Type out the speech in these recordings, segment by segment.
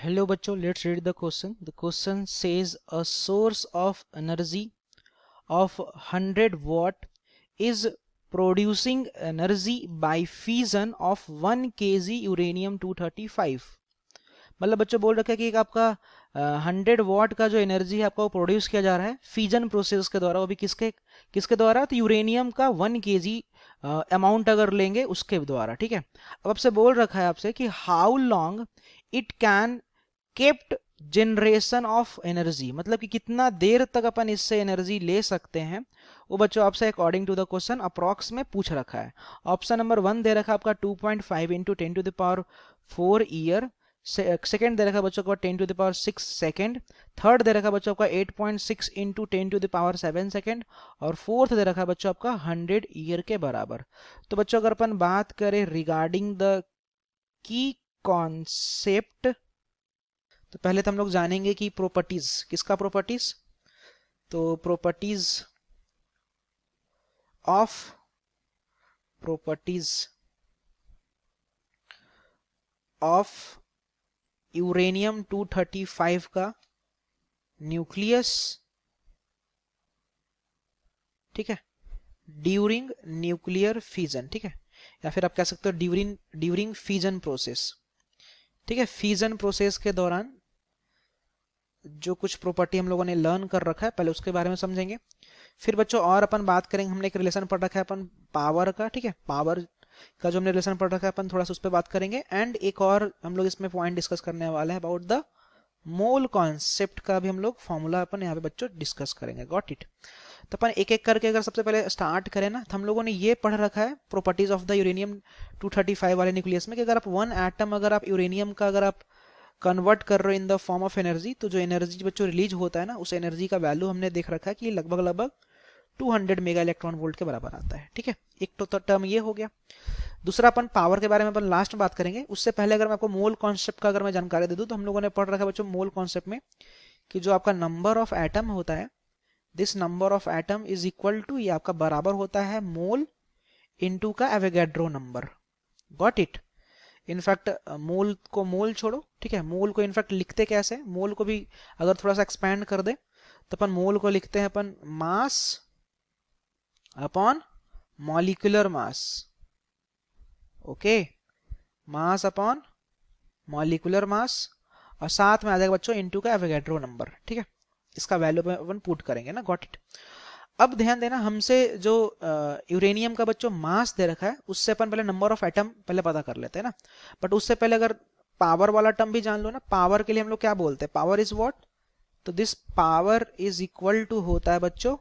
Hello बच्चों, let's read the question. The question says a source of energy of 100 watt is producing energy by fission of 1 kg uranium 235. मतलब बच्चों बोल रखा है कि एक आपका 100 वॉट का जो एनर्जी है आपका वो प्रोड्यूस किया जा रहा है फ्यूजन प्रोसेस के द्वारा, वो भी किसके किसके द्वारा, तो यूरेनियम का 1 kg अमाउंट अगर लेंगे उसके द्वारा। ठीक है, अब आपसे बोल रखा है आपसे कि how long it can kept generation of energy, मतलब कि कितना देर तक अपन इससे एनर्जी ले सकते हैं, वो बच्चों आपसे according to the question approx में पूछ रखा है। ऑप्शन नंबर 1 दे रखा है आपका 2.5 into 10 to the power 4 year, second दे रखा बच्चों को 10 to the power 6 second, third दे रखा बच्चों का 8.6 into 10 to the power 7 second, और फोर्थ दे रखा बच्चों आपका 100 ईयर के बराबर। तो बच्चों अगर अपन बात करें रिगार्डिंग द की कॉन्सेप्ट, तो पहले तो हम लोग जानेंगे कि प्रॉपर्टीज, किसका प्रॉपर्टीज, तो प्रॉपर्टीज ऑफ यूरेनियम 235 का न्यूक्लियस, ठीक है, ड्यूरिंग न्यूक्लियर फिजन, ठीक है, या फिर आप कह सकते हो ड्यूरिंग फिजन प्रोसेस। ठीक है, फिजन प्रोसेस के दौरान जो कुछ प्रॉपर्टी हम लोगों ने लर्न कर रखा है पहले उसके बारे में समझेंगे। फिर बच्चों और अपन बात करेंगे, हमने एक रिलेशन पढ़ रखा है अपन पावर का, ठीक है, पावर का जो हमने रिलेशन पढ़ रखा है अपन थोड़ा सा उस पर बात करेंगे। एंड एक और हम लोग इसमें पॉइंट डिस्कस करने वाले हैं अबाउट द मोल कॉन्सेप्ट का भी हम लोग फॉर्मूला अपन यहाँ पे बच्चों डिस्कस करेंगे। Got it. तो अपन एक एक करके अगर सबसे पहले स्टार्ट करें ना, तो हम लोगों ने ये पढ़ रखा है प्रॉपर्टीज ऑफ द यूरेनियम 235 वाले न्यूक्लियस में कि अगर आप वन एटम अगर आप यूरेनियम का अगर आप कन्वर्ट कर रहे हो in the form of energy, तो जो एनर्जी बच्चों रिलीज होता है ना, उस एनर्जी का वैल्यू हमने देख रखा है कि लगभग 200 मेगा इलेक्ट्रॉन वोल्ट के बराबर आता है। ठीक है, एक तो टर्म ये हो गया। दूसरा अपन पावर के बारे में अपन लास्ट में बात करेंगे, उससे पहले अगर मैं आपको मोल कॉन्सेप्ट का अगर मैं जानकारी दे दूं, तो हम लोगों ने पढ़ रखा है बच्चों मोल कॉन्सेप्ट में कि जो आपका नंबर ऑफ एटम होता है, this number of atom is equal to, ये आपका बराबर होता है मोल इनटू का Avogadro number. Got it. In fact mole को मोल छोड़ो, ठीक है, मोल को इनफैक्ट लिखते कैसे, मोल को भी अगर थोड़ा सा एक्सपैंड कर दे तो अपन मोल को लिखते हैं अपन mass upon molecular mass. Okay, mass upon molecular mass, और साथ में आ जाएगा बच्चों इनटू का एवोगैड्रो नंबर। ठीक है, इसका वैल्यू अपन पुट करेंगे ना। Got it. अब ध्यान देना, हमसे जो यूरेनियम का बच्चों मास दे रखा है उससे अपन पहले नंबर ऑफ एटम पहले पता कर लेते हैं ना, बट उससे पहले अगर पावर वाला टर्म भी जान लो ना, पावर के लिए हम लोग क्या बोलते हैं, पावर इज व्हाट, तो this power is equal to होता है बच्चों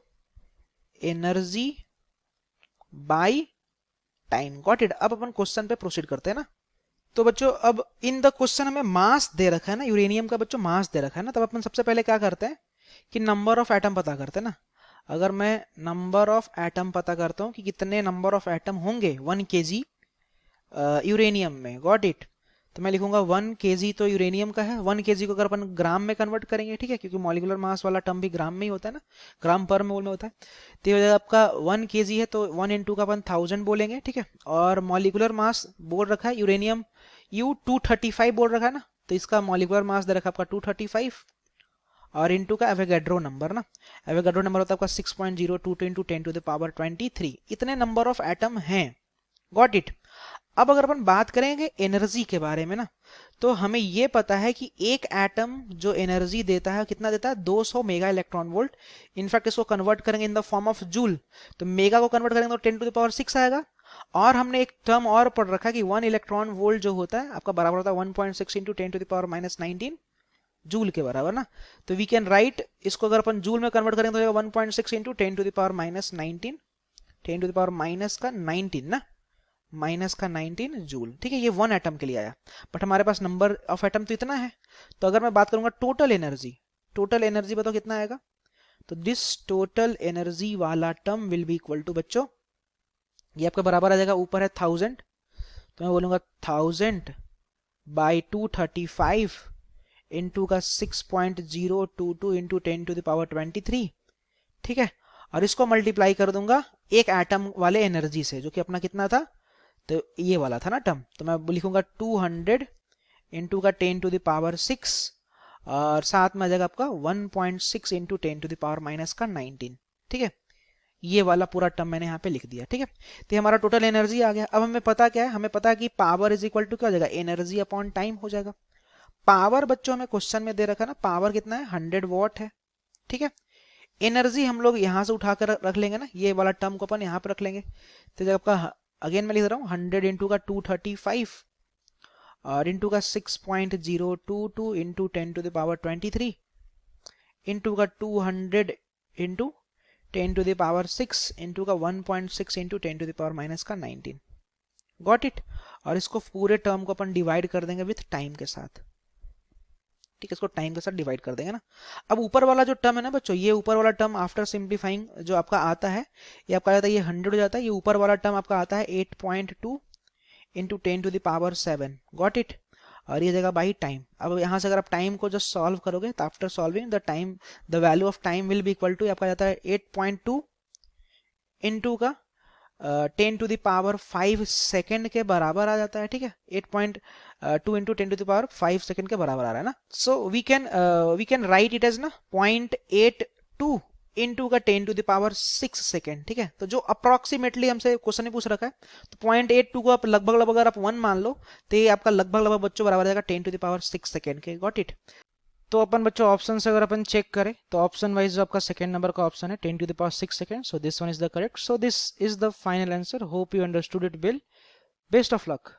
energy by time. Got it. अब अपन क्वेश्चन पे प्रोसीड करते हैं ना। तो बच्चों अब इन द क्वेश्चन हमें मास दे रखा है ना, यूरेनियम का बच्चों मास दे रखा है ना, तब अपन सबसे पहले क्या करते हैं कि नंबर ऑफ एटम पता करते हैं ना। अगर मैं नंबर ऑफ एटम पता करता हूं कि कितने नंबर ऑफ एटम होंगे 1 kg यूरेनियम में, गॉट इट, तो मैं लिखूंगा 1 kg तो यूरेनियम का है। 1 kg को अगर अपन ग्राम में कन्वर्ट करेंगे, ठीक है, क्योंकि मॉलिक्यूलर मास वाला टर्म भी ग्राम में ही होता है ना, ग्राम पर मोल में होता है, तो ये आपका 1 kg है तो 1 इंटू का अपन 1000 बोलेंगे। ठीक है, और मॉलिक्यूलर मास बोल रखा है यूरेनियम U235 बोल रखा है ना, तो इसका मॉलिक्यूलर मास दे रखा है आपका 235, और इनटू का एवोगैड्रो नंबर ना, एवोगैड्रो नंबर होता है आपका 6.022 इंटू 10 टू द पावर 23। इतने नंबर ऑफ एटम हैं। Got it. अब अगर अपन बात करेंगे एनर्जी के बारे में ना, तो हमें यह पता है कि एक एटम जो एनर्जी देता है कितना देता है, 200 मेगा इलेक्ट्रॉन वोल्ट। इनफैक्ट इसको कन्वर्ट करेंगे in the form of joule, तो मेगा को कन्वर्ट करेंगे तो 10 टू द पावर 6 आएगा। और हमने एक टर्म और पढ़ रखा है कि 1 इलेक्ट्रॉन वोल्ट जो होता है आपका बराबर होता है 1.6 into 10 to the power -19 joule के बराबर ना। तो वी कैन राइट, इसको अगर अपन जूल में कन्वर्ट करेंगे तो 1.6 into 10 to the power -19, 10 to the power minus का 19 ना, माइनस का 19 जूल। ठीक है, ये 1 एटम के लिए आया, बट हमारे पास नंबर ऑफ एटम तो इतना है। तो अगर मैं बात करूंगा टोटल एनर्जी बताओ कितना आएगा, तो दिस टोटल एनर्जी वाला term will be equal to बच्चों, ये आपका बराबर आ जाएगा, ऊपर है 1000, तो मैं बोलूंगा 1000 बाई 235 इंटू का 6.022 इंटू 10 टू द पावर 23। ठीक है, और इसको मल्टीप्लाई कर दूंगा एक एटम वाले एनर्जी से, जो कि अपना कितना था, तो ये वाला था ना टर्म, तो मैं लिखूंगा 200 इंटू का 10 टू द पावर 6 और साथ में आ जाएगा आपका 1.6 into 10 to the power minus का 19। ठीक है, ये वाला पूरा टर्म मैंने यहाँ पे लिख दिया। ठीक है, तो हमारा टोटल एनर्जी आ गया। अब हमें पता क्या है, हमें पता है कि पावर इज इक्वल टू क्या हो जाएगा, एनर्जी अपॉन टाइम हो जाएगा। पावर बच्चों हमें क्वेश्चन में दे रखा है ना, पावर कितना है 100 वॉट है। ठीक है, एनर्जी हम लोग यहाँ से उठाकर रख लेंगे ना, ये वाला टर्म को अपन यहाँ पे रख लेंगे। तो जब आपका अगेन मैं लिख रहा हूँ 100 इंटू का 235 और इंटू का 6.022 into 10 to the power 23 into का 200 into 10 to the power 6 into का 1.6 into 10 to the power minus का 19। Got it. और इसको पूरे टर्म को अपन डिवाइड कर देंगे विथ टाइम के साथ। ठीक है, इसको टाइम के साथ डिवाइड कर देंगे ना। अब ऊपर वाला जो टर्म है ना बच्चों, ये ऊपर वाला टर्म आफ्टर सिंप्लीफाइंग जो आपका आता है, ये आपका आता है, ये 100 हो जाता है। ये ऊपर वाला टर्म आपका आता है 8.2 into 10 to the power 7। Got it. और ये जाएगा बाई टाइम। अब यहाँ से अगर आप टाइम को जस्ट सॉल्व करोगे तो after solving the time, the value of time will be equal to, आपका जाता है 8.2 इंटू का 10 टू द पावर 5 सेकेंड के बराबर आ जाता है। ठीक है, 8.2 into 10 to the power 5 second के बराबर आ रहा है ना। So we can write it as ना 0.82 इंटू का 10 टू द पावर 6 सेकेंड। ठीक है, तो जो अप्रोक्सीमेटली हमसे क्वेश्चन में पूछ रखा है, तो 0.82 को आप लगभग अगर आप 1 मान लो तो ये आपका लगभग बच्चों बराबर जाएगा 10 टू द पावर 6 सेकेंड के। Got it. तो अपन बच्चों ऑप्शन से अगर अपन चेक करें तो ऑप्शन वाइज जो आपका सेकंड नंबर का ऑप्शन है 10 to the power 6 second, so this one is the correct. So this is the final answer. Hope you understood it well. Best of luck.